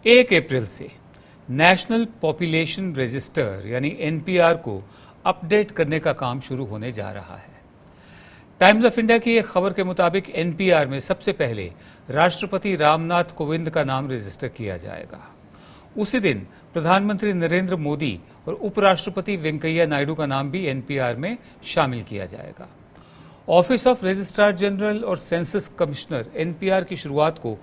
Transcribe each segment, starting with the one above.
1 अप्रैल से national population register यानी NPR को अपडेट करने का काम शुरू होने जा रहा है। टाइम्स ऑफ इंडिया की एक खबर के मुताबिक एनपीआर में सबसे पहले राष्ट्रपति रामनाथ कोविंद का नाम रजिस्टर किया जाएगा। उसी दिन प्रधानमंत्री नरेंद्र मोदी और उपराष्ट्रपति वेंकैया नायडू का नाम भी एनपीआर में शामिल किया जाएगा। ऑफिस ऑफ रजिस्ट्रार जनरल और सेंसस कमिश्नर एनपीआर की शुरुआत को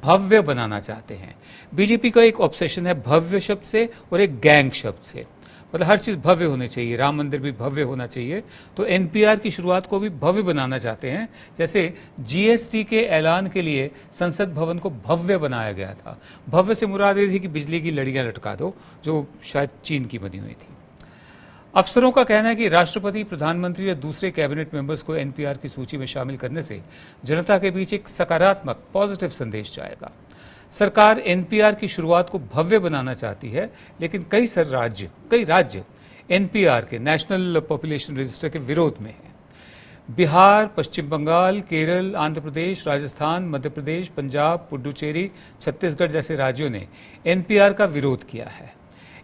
भव्य बनाना चाहते हैं। बीजेपी का एक ऑब्सेशन है भव्य शब्द से और एक गैंग शब्द से, मतलब हर चीज भव्य होनी चाहिए, राम मंदिर भी भव्य होना चाहिए। तो एनपीआर की शुरुआत को भी भव्य बनाना चाहते हैं। जैसे जीएसटी के ऐलान के लिए संसद भवन को भव्य बनाया गया था। भव्य से मुराद ये थी कि बिजली की लड़ियां लटका दो, जो शायद चीन की बनी हुई थी। अफसरों का कहना है कि राष्ट्रपति, प्रधानमंत्री या दूसरे कैबिनेट मेंबर्स को एनपीआर की सूची में शामिल करने से जनता के बीच एक सकारात्मक पॉजिटिव संदेश जाएगा। सरकार एनपीआर की शुरुआत को भव्य बनाना चाहती है, लेकिन कई राज्य एनपीआर के नेशनल पॉपुलेशन रजिस्टर के विरोध में हैं। बिहार, पश्चिम बंगाल, केरल, आंध्र प्रदेश, राजस्थान, मध्य प्रदेश, पंजाब, पुडुचेरी, छत्तीसगढ़ जैसे राज्यों ने एनपीआर का विरोध किया है।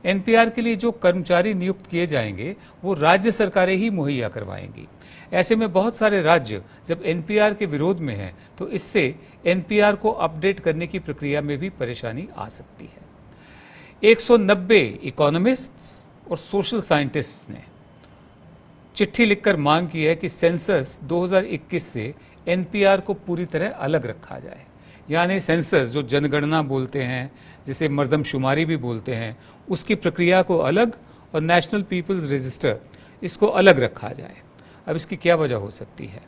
एनपीआर के लिए जो कर्मचारी नियुक्त किए जाएंगे वो राज्य सरकारें ही मुहैया करवाएंगी। ऐसे में बहुत सारे राज्य जब एनपीआर के विरोध में हैं तो इससे एनपीआर को अपडेट करने की प्रक्रिया में भी परेशानी आ सकती है। 190 इकोनॉमिस्ट्स और सोशल साइंटिस्ट्स ने चिट्ठी लिखकर मांग की है कि सेंसस 2021 से एनपीआर को पूरी तरह अलग रखा जाए। यानी सेंसस, जो जनगणना बोलते हैं, जिसे मर्दमशुमारी भी बोलते हैं, उसकी प्रक्रिया को अलग और नेशनल पीपल्स रजिस्टर इसको अलग रखा जाए। अब इसकी क्या वजह हो सकती है?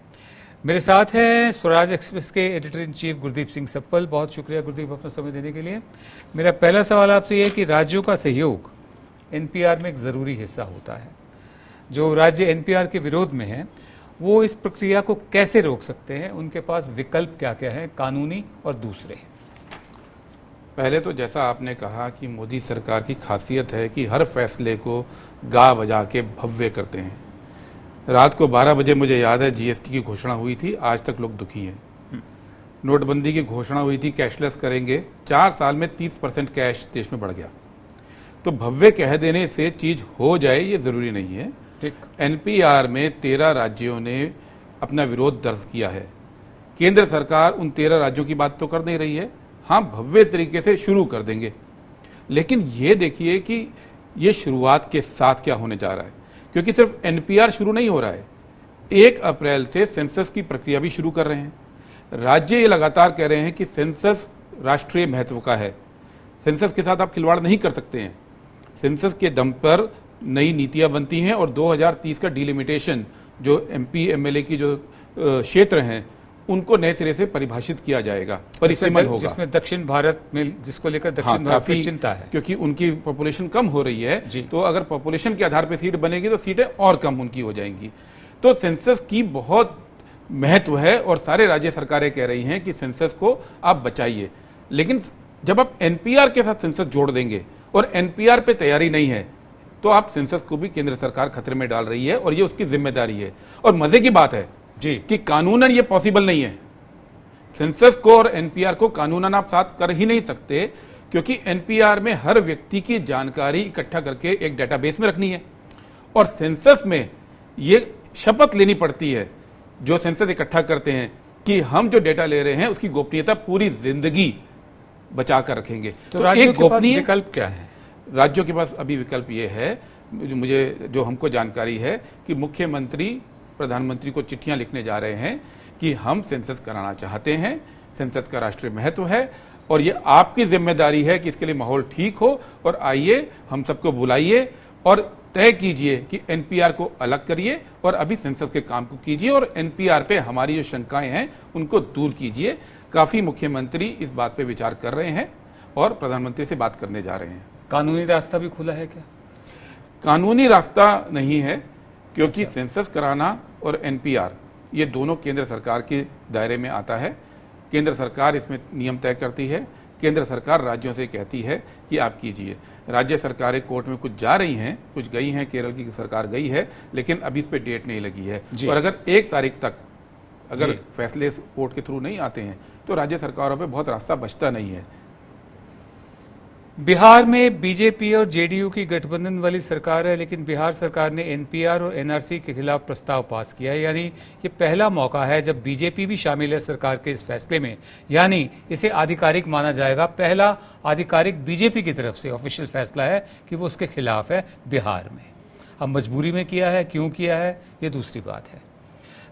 मेरे साथ हैं स्वराज एक्सप्रेस के editor in chief Gurdeep Singh supple. बहुत शुक्रिया गुरदीप अपना समय देने के लिए। मेरा पहला सवाल आपसे यह है कि राज्यों का सहयोग एनपीआर में एक जरूरी हिस्सा होता है। जो राज्य एनपीआर के विरोध में हैं वो इस प्रक्रिया को कैसे रोक सकते हैं? उनके पास विकल्प क्या क्या हैं, कानूनी और दूसरे? पहले तो जैसा आपने कहा कि मोदी सरकार की खासियत है कि हर फैसले को गा बजा के भव्य करते हैं। रात को 12 बजे मुझे याद है जीएसटी की घोषणा हुई थी, आज तक लोग दुखी हैं। नोटबंदी की घोषणा हुई थी, कैशलेस करेंगे, 4 साल में 30% कैश देश में बढ़ गया। तो भव्य कह देने से चीज हो जाए ये जरूरी नहीं है। एनपीआर में 13 राज्यों ने अपना विरोध दर्ज किया है। केंद्र सरकार उन 13 राज्यों की बात तो कर नहीं रही है, हाँ भव्य तरीके से शुरू कर देंगे। लेकिन ये देखिए कि ये शुरुआत के साथ क्या होने जा रहा है, क्योंकि सिर्फ एनपीआर शुरू नहीं हो रहा है, 1 अप्रैल से सेंसस की प्रक्रिया भी शुरू कर रहे हैं। राज्य ये लगातार कह रहे हैं कि सेंसस राष्ट्रीय महत्व का है, सेंसस के साथ आप खिलवाड़ नहीं कर सकते हैं। सेंसस के दम पर नई नीतियां बनती हैं और 2030 का डिलिमिटेशन, जो एमपी एमएलए की जो क्षेत्र हैं उनको नए सिरे से परिभाषित किया जाएगा, परिसीमन होगा, जिसमें दक्षिण भारत में, जिसको लेकर दक्षिण भारत की चिंता है, क्योंकि उनकी पॉपुलेशन कम हो रही है। तो अगर पॉपुलेशन के आधार पर सीट बनेगी तो सीटें और कम उनकी हो जाएंगी। तो सेंसस की बहुत महत्व है और सारे राज्य सरकारें कह रही हैं कि सेंसस को आप बचाइए। लेकिन जब आप एनपीआर के साथ सेंसस जोड़ देंगे और एनपीआर पे तैयारी नहीं है तो आप सेंसस को भी केंद्र सरकार खतरे में डाल रही है और ये उसकी जिम्मेदारी है। और मजे की बात है जी कि कानूनन ये पॉसिबल नहीं है। सेंसस को और एनपीआर को कानूनन आप साथ कर ही नहीं सकते, क्योंकि एनपीआर में हर व्यक्ति की जानकारी इकट्ठा करके एक डेटाबेस में रखनी है और सेंसस में ये शपथ लेनी पड़ती है जो सेंसस इकट्ठा करते हैं कि हम जो डेटा ले रहे हैं उसकी गोपनीयता पूरी जिंदगी बचा कर रखेंगे। तो राज्यों के पास विकल्प क्या है? राज्यों के पास अभी विकल्प ये है, जो हमको जानकारी है कि मुख्यमंत्री प्रधानमंत्री को चिट्ठियां लिखने जा रहे हैं कि हम सेंसस कराना चाहते हैं, सेंसस का राष्ट्रीय महत्व है और ये आपकी जिम्मेदारी है कि इसके लिए माहौल ठीक हो और आइए हम सबको बुलाइए और तय कीजिए कि एनपीआर को अलग करिए और अभी सेंसस के काम को कीजिए और एनपीआर पे हमारी जो शंकाएं हैं उनको दूर कीजिए। काफी मुख्यमंत्री इस बात पे विचार कर रहे हैं और प्रधानमंत्री से बात करने जा रहे हैं। कानूनी रास्ता भी खुला है क्या? कानूनी रास्ता नहीं है, क्योंकि सेंसस कराना और एनपीआर ये दोनों केंद्र सरकार के दायरे में आता है। केंद्र सरकार इसमें नियम तय करती है, केंद्र सरकार राज्यों से कहती है कि आप कीजिए। राज्य सरकारें कोर्ट में कुछ जा रही हैं, कुछ गई हैं, केरल की सरकार गई है, लेकिन अभी इस पे डेट नहीं लगी है। और अगर 1 तारीख तक अगर फैसले कोर्ट के थ्रू नहीं आते हैं तो राज्य सरकारों पे बहुत रास्ता बचता नहीं है। बिहार में बीजेपी और जेडीयू की गठबंधन वाली सरकार है, लेकिन बिहार सरकार ने एनपीआर और एनआरसी के खिलाफ प्रस्ताव पास किया है। यानी ये पहला मौका है जब बीजेपी भी शामिल है सरकार के इस फैसले में, यानी इसे आधिकारिक माना जाएगा। पहला आधिकारिक बीजेपी की तरफ से ऑफिशियल फैसला है कि वो उसके खिलाफ है बिहार में। अब मजबूरी में किया है, क्यों किया है, ये दूसरी बात है।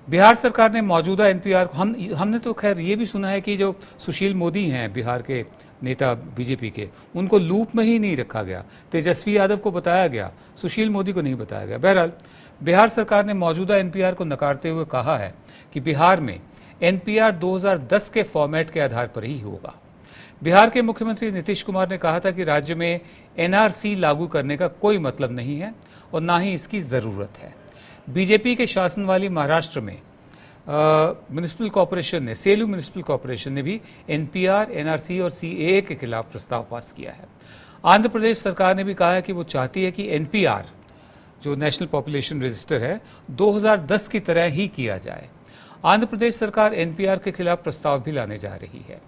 बिहार सरकार ने मौजूदा एनपीआर को हमने तो खैर ये भी सुना है कि जो सुशील मोदी हैं बिहार के नेता बीजेपी के, उनको लूप में ही नहीं रखा गया। तेजस्वी यादव को बताया गया, सुशील मोदी को नहीं बताया गया। बहरहाल बिहार सरकार ने मौजूदा एनपीआर को नकारते हुए कहा है कि बिहार में एनपीआर 2010 के फॉर्मेट के आधार पर ही होगा। बिहार के मुख्यमंत्री नीतीश कुमार ने कहा था कि राज्य में एनआरसी लागू करने का कोई मतलब नहीं है और ना ही इसकी जरूरत है। बीजेपी के शासन वाली महाराष्ट्र में म्युनिसिपल कॉर्पोरेशन ने, सेलू म्युनिसिपल कॉर्पोरेशन ने भी एनपीआर, एनआरसी और सीएए के खिलाफ प्रस्ताव पास किया है। आंध्र प्रदेश सरकार ने भी कहा है कि वो चाहती है कि एनपीआर, जो नेशनल पॉपुलेशन रजिस्टर है, 2010 की तरह ही किया जाए। आंध्र प्रदेश सरकार एनपीआर के खिलाफ प्रस्ताव भी लाने जा रही है।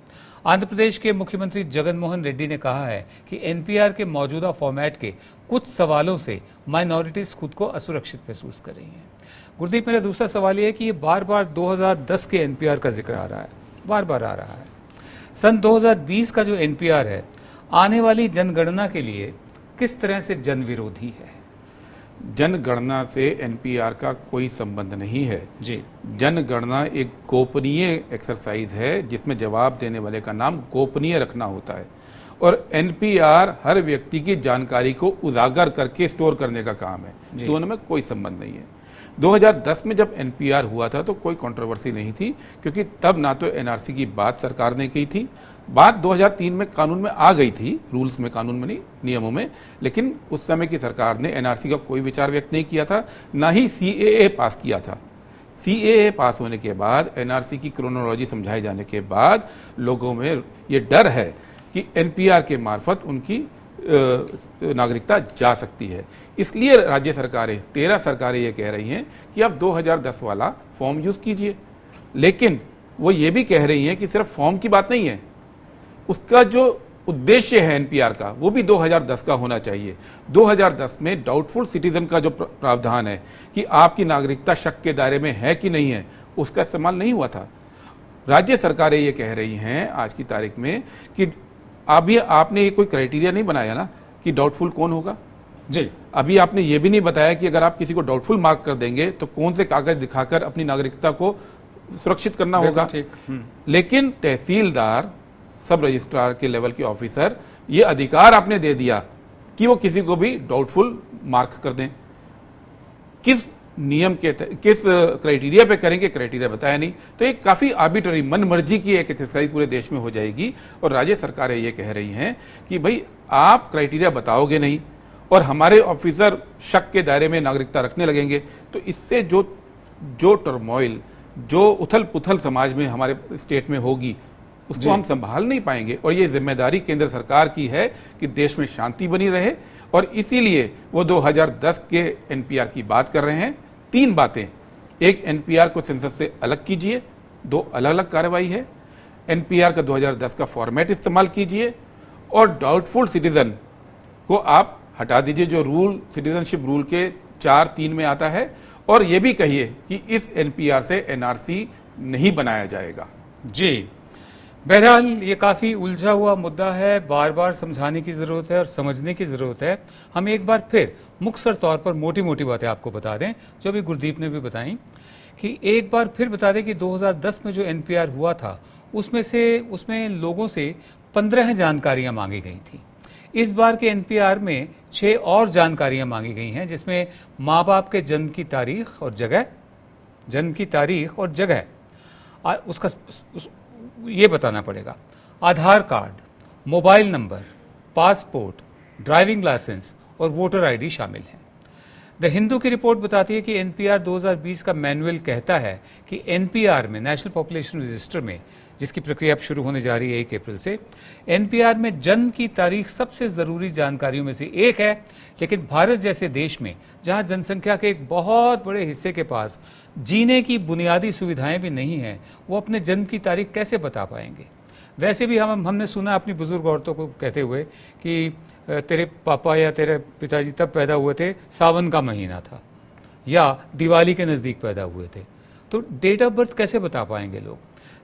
आंध्र प्रदेश के मुख्यमंत्री जगन मोहन रेड्डी ने कहा है कि एनपीआर के मौजूदा फॉर्मेट के कुछ सवालों से माइनॉरिटीज खुद को असुरक्षित महसूस कर रही हैं। गुरदीप, मेरा दूसरा सवाल यह है कि ये बार बार 2010 के एनपीआर का जिक्र आ रहा है, बार बार आ रहा है। सन 2020 का जो एनपीआर है, आने वाली जनगणना के लिए किस तरह से जन विरोधी है? जनगणना से एनपीआर का कोई संबंध नहीं है जी। जनगणना एक गोपनीय एक्सरसाइज है जिसमें जवाब देने वाले का नाम गोपनीय रखना होता है, और एनपीआर हर व्यक्ति की जानकारी को उजागर करके स्टोर करने का काम है। दोनों में कोई संबंध नहीं है। 2010 में जब एनपीआर हुआ था तो कोई कंट्रोवर्सी नहीं थी, क्योंकि तब ना तो एनआरसी की बात सरकार ने की थी, बात 2003 में कानून में आ गई थी, रूल्स में, कानून में नहीं, नियमों में, लेकिन उस समय की सरकार ने एनआरसी का कोई विचार व्यक्त नहीं किया था, ना ही सीएए पास किया था। सीएए पास होने के बाद, एनआरसी की क्रोनोलॉजी समझाए जाने के बाद लोगों में ये डर है कि एनपीआर के मार्फत उनकी नागरिकता जा सकती है। इसलिए राज्य सरकारें, 13 सरकारें ये कह रही हैं कि आप 2010 वाला फॉर्म यूज कीजिए, लेकिन वो ये भी कह रही हैं कि सिर्फ फॉर्म की बात नहीं है, उसका जो उद्देश्य है एनपीआर का, वो भी 2010 का होना चाहिए। 2010 में डाउटफुल सिटीजन का जो प्रावधान है कि आपकी नागरिकता शक के दायरे में है कि नहीं है, उसका इस्तेमाल नहीं हुआ था। राज्य सरकारें ये कह रही हैं आज की तारीख में कि अभी आपने ये कोई क्राइटेरिया नहीं बनाया ना कि डाउटफुल कौन होगा जी। अभी आपने ये भी नहीं बताया कि अगर आप किसी को डाउटफुल मार्क कर देंगे तो कौन से कागज दिखाकर अपनी नागरिकता को सुरक्षित करना होगा। लेकिन तहसीलदार, सब रजिस्ट्रार के लेवल के ऑफिसर, ये अधिकार आपने दे दिया कि वो किसी को भी डाउटफुल मार्क कर दें। किस नियम के, किस क्राइटेरिया पे करेंगे, क्राइटेरिया बताया नहीं। तो एक काफी आर्बिट्ररी, मन मर्जी की एक एक्सरसाइज पूरे देश में हो जाएगी। और राज्य सरकारें ये कह रही हैं कि भाई आप क्राइटेरिया बताओगे नहीं और हमारे ऑफिसर शक के दायरे में नागरिकता रखने लगेंगे, तो इससे जो टर्मोइल, जो उथल पुथल समाज में हमारे स्टेट में होगी, उसको हम संभाल नहीं पाएंगे। और ये जिम्मेदारी केंद्र सरकार की है कि देश में शांति बनी रहे, और इसीलिए वो 2010 के एनपीआर की बात कर रहे हैं। 3 बातें, एक, एनपीआर को सेंसस से अलग कीजिए, 2 अलग अलग कार्रवाई है, एनपीआर का 2010 का फॉर्मेट इस्तेमाल कीजिए, और डाउटफुल सिटीजन को आप हटा दीजिए, जो रूल, सिटीजनशिप रूल के 4(3) में आता है, और ये भी कहिए कि इस एनपीआर से एनआरसी नहीं बनाया जाएगा। जी, बहरहाल ये काफी उलझा हुआ मुद्दा है, बार बार समझाने की जरूरत है और समझने की जरूरत है। हम एक बार फिर मुख्तसर तौर पर मोटी मोटी बातें आपको बता दें, जो अभी गुरदीप ने भी बताई, कि एक बार फिर बता दें कि 2010 में जो एनपीआर हुआ था उसमें लोगों से 15 जानकारियां मांगी गई थी। इस बार के एनपीआर में 6 और जानकारियां मांगी गई हैं, जिसमें माँ बाप के जन्म की तारीख और जगह, उसका ये बताना पड़ेगा। Aadhaar card, mobile number, passport, driving licence और वोटर आईडी शामिल हैं। द हिंदू की रिपोर्ट बताती है कि एनपीआर 2020 का मैनुअल कहता है कि एनपीआर में, नेशनल पॉपुलेशन रजिस्टर में, जिसकी प्रक्रिया अब शुरू होने जा रही है 1 अप्रैल से, एनपीआर में जन्म की तारीख सबसे जरूरी जानकारियों में से एक है। लेकिन भारत जैसे देश में, जहां जनसंख्या के एक बहुत बड़े हिस्से के पास जीने की बुनियादी सुविधाएं भी नहीं हैं, वो अपने जन्म की तारीख कैसे बता पाएंगे? वैसे भी हमने सुना अपनी बुजुर्ग औरतों को कहते हुए कि तेरे पापा या तेरे पिताजी तब पैदा हुए थे सावन का महीना था या दिवाली के नज़दीक पैदा हुए थे। तो डेट ऑफ बर्थ कैसे बता पाएंगे लोग?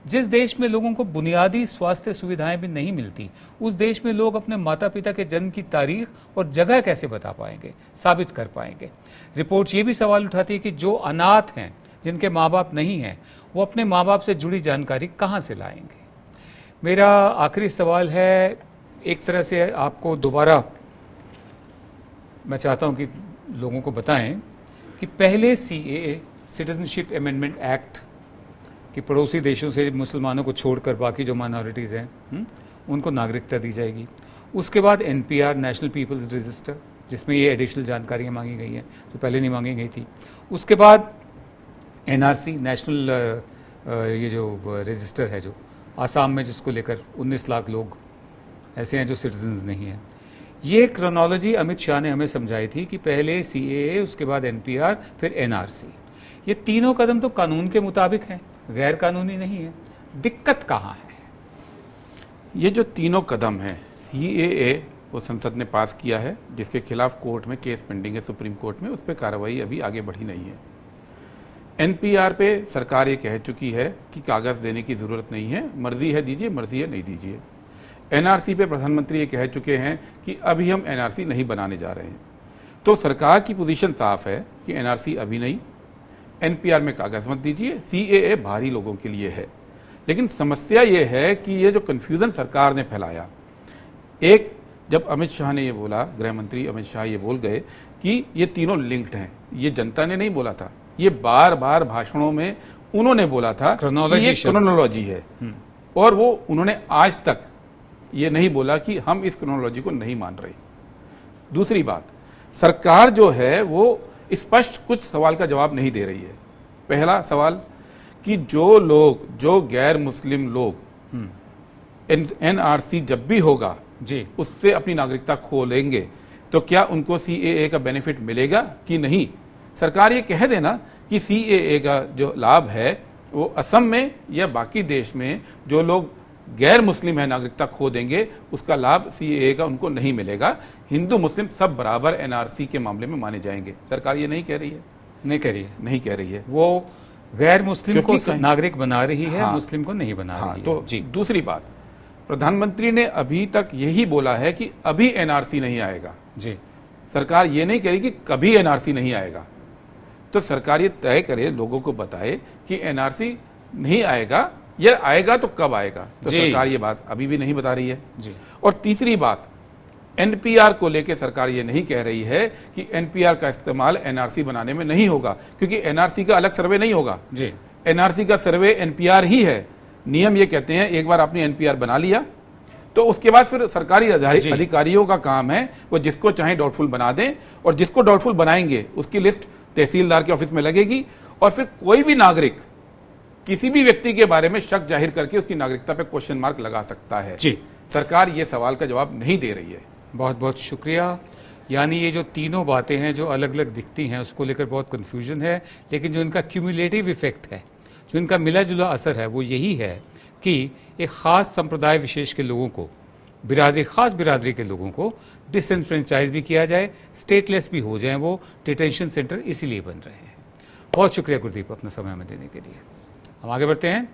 जिस देश में लोगों को बुनियादी स्वास्थ्य सुविधाएं भी नहीं मिलती, उस देश में लोग अपने माता पिता के जन्म की तारीख और जगह कैसे बता पाएंगे, साबित कर पाएंगे? रिपोर्ट ये भी सवाल उठाती है कि जो अनाथ हैं, जिनके माँ बाप नहीं हैं, वो अपने माँ बाप से जुड़ी जानकारी कहाँ से लाएंगे? मेरा आखिरी सवाल है, एक तरह से आपको दोबारा मैं चाहता हूँ कि लोगों को बताएं कि पहले CAA सिटीजनशिप अमेंडमेंट एक्ट कि पड़ोसी देशों से मुसलमानों को छोड़कर बाकी जो माइनॉरिटीज़ हैं उनको नागरिकता दी जाएगी। उसके बाद NPR नेशनल पीपल्स रजिस्टर, जिसमें ये एडिशनल जानकारियाँ मांगी गई हैं जो पहले नहीं मांगी गई थी। उसके बाद NRC नेशनल ये जो रजिस्टर है जो आसाम में, जिसको लेकर 19 लाख लोग ऐसे हैं जो सिटीजन्स नहीं हैं। ये क्रोनोलॉजी अमित शाह ने हमें समझाई थी कि पहले CAA, उसके बाद NPR, फिर NRC। ये तीनों कदम तो कानून के मुताबिक हैं, गैर कानूनी नहीं है। दिक्कत कहाँ है? ये जो तीनों कदम हैं, CAA वो संसद ने पास किया है, जिसके खिलाफ कोर्ट में केस पेंडिंग है सुप्रीम कोर्ट में, उस पर कार्रवाई अभी आगे बढ़ी नहीं है। NPR पे सरकार ये कह चुकी है कि कागज देने की जरूरत नहीं है, मर्जी है दीजिए, मर्जी है नहीं दीजिए। NRC पे प्रधानमंत्री ये कह चुके हैं कि अभी हम NRC नहीं बनाने जा रहे हैं। तो सरकार की पोजीशन साफ है कि NRC अभी नहीं, NPR में कागज मत दीजिए, CAA बाहरी लोगों के लिए है। लेकिन समस्या ये है कि ये जो कंफ्यूजन सरकार ने फैलाया, एक जब अमित शाह ने ये बोला, गृह मंत्री अमित शाह ये बोल गए कि ये तीनों लिंक्ड हैं, ये जनता ने नहीं बोला था, ये बार बार भाषणों में उन्होंने बोला था कि ये क्रोनोलॉजी है, और वो उन्होंने आज तक ये नहीं बोला कि हम इस क्रोनोलॉजी को नहीं मान रहे। दूसरी बात, सरकार जो है वो स्पष्ट कुछ सवाल का जवाब नहीं दे रही है। पहला सवाल कि जो लोग, जो गैर मुस्लिम लोग NRC जब भी होगा जी उससे अपनी नागरिकता खो लेंगे, तो क्या उनको CAA का बेनिफिट मिलेगा कि नहीं? सरकार ये कह देना कि CAA का जो लाभ है वो असम में या बाकी देश में जो लोग गैर मुस्लिम है नागरिकता खो देंगे, उसका लाभ CAA का उनको नहीं मिलेगा। हिंदू मुस्लिम सब बराबर NRC के मामले में माने जाएंगे। सरकार ये नहीं कह रही है, नहीं कह रही है। वो गैर मुस्लिम को नागरिक बना रही है, मुस्लिम को नहीं बना रही है। तो जी, दूसरी बात, प्रधानमंत्री ने अभी तक यही बोला है कि अभी NRC नहीं आएगा। जी, सरकार ये नहीं कह रही कि कभी NRC नहीं आएगा। तो सरकार ये तय करे, लोगों को बताए कि NRC नहीं आएगा, या आएगा तो कब आएगा। तो सरकार ये बात अभी भी नहीं बता रही है जी। और तीसरी बात, NPR को लेकर सरकार ये नहीं कह रही है कि NPR का इस्तेमाल NRC बनाने में नहीं होगा, क्योंकि NRC का अलग सर्वे नहीं होगा जी। NRC का सर्वे NPR ही है। नियम ये कहते हैं, एक बार आपने NPR बना लिया तो उसके बाद फिर सरकारी अधिकारियों का काम है वो जिसको चाहे डाउटफुल बना दें, और जिसको डाउटफुल बनाएंगे उसकी लिस्ट तहसीलदार के ऑफिस में लगेगी, और फिर कोई भी नागरिक किसी भी व्यक्ति के बारे में शक जाहिर करके उसकी नागरिकता पे क्वेश्चन मार्क लगा सकता है। जी, सरकार ये सवाल का जवाब नहीं दे रही है। बहुत बहुत शुक्रिया। यानी ये जो तीनों बातें हैं जो अलग अलग दिखती हैं, उसको लेकर बहुत कंफ्यूजन है, लेकिन जो इनका क्यूमुलेटिव इफेक्ट है, जो इनका मिला जुला असर है, वो यही है कि एक ख़ास संप्रदाय विशेष के लोगों को, खास बिरादरी के लोगों को डिसएनफ्रेंचाइज भी किया जाए, स्टेटलेस भी हो जाए वो। डिटेंशन सेंटर इसीलिए बन रहे हैं। बहुत शुक्रिया गुरदीप अपना समय हमें देने के लिए। हम आगे बढ़ते हैं।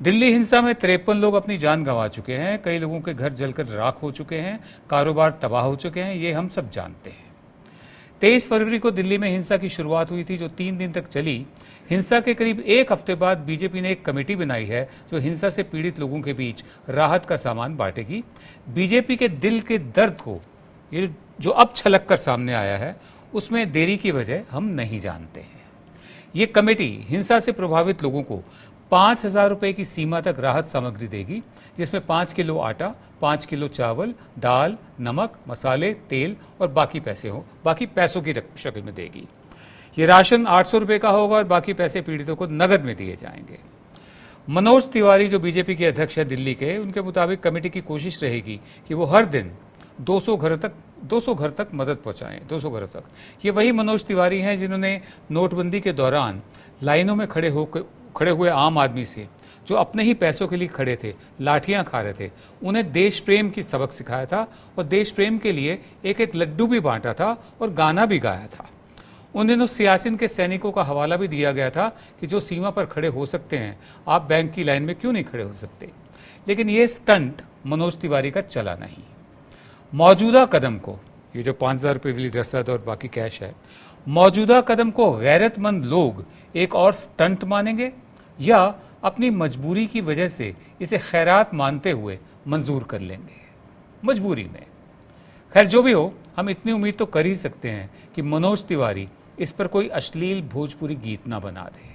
दिल्ली हिंसा में 53 लोग अपनी जान गंवा चुके हैं, कई लोगों के घर जलकर राख हो चुके हैं, कारोबार तबाह हो चुके हैं, ये हम सब जानते हैं। 23 फरवरी को दिल्ली में हिंसा की शुरुआत हुई थी जो 3 दिन तक चली। हिंसा के करीब 1 हफ्ते बाद बीजेपी ने एक कमेटी बनाई है जो हिंसा से पीड़ित लोगों के बीच राहत का सामान बांटेगी। बीजेपी के दिल के दर्द को ये जो अब छलक कर सामने आया है, उसमें देरी की वजह हम नहीं जानते हैं। ये कमेटी हिंसा से प्रभावित लोगों को 5,000 रुपए की सीमा तक राहत सामग्री देगी, जिसमें 5 किलो आटा, 5 किलो चावल, दाल, नमक, मसाले, तेल और बाकी पैसों की शक्ल में देगी। ये राशन 800 रुपए का होगा और बाकी पैसे पीड़ितों को नगद में दिए जाएंगे। मनोज तिवारी जो बीजेपी के अध्यक्ष है दिल्ली के, उनके मुताबिक कमेटी की कोशिश रहेगी कि वो हर दिन 200 घर तक मदद पहुंचाएं। 200 घर तक। ये वही मनोज तिवारी हैं जिन्होंने नोटबंदी के दौरान लाइनों में खड़े हुए आम आदमी से जो अपने ही पैसों के लिए खड़े थे, लाठियां खा रहे थे, उन्हें देश प्रेम की सबक सिखाया था और देश प्रेम के लिए एक एक लड्डू भी बांटा था और गाना भी गाया था। उन दिनों सियाचिन के सैनिकों का हवाला भी दिया गया था कि जो सीमा पर खड़े हो सकते हैं, आप बैंक की लाइन में क्यों नहीं खड़े हो सकते। लेकिन ये स्टंट मनोज तिवारी का चला नहीं। मौजूदा कदम को, ये जो 5,000 रुपये वाली रसद और बाकी कैश है, मौजूदा कदम को गैरतमंद लोग एक और स्टंट मानेंगे या अपनी मजबूरी की वजह से इसे खैरात मानते हुए मंजूर कर लेंगे, मजबूरी में। खैर जो भी हो, हम इतनी उम्मीद तो कर ही सकते हैं कि मनोज तिवारी इस पर कोई अश्लील भोजपुरी गीत ना बना दे।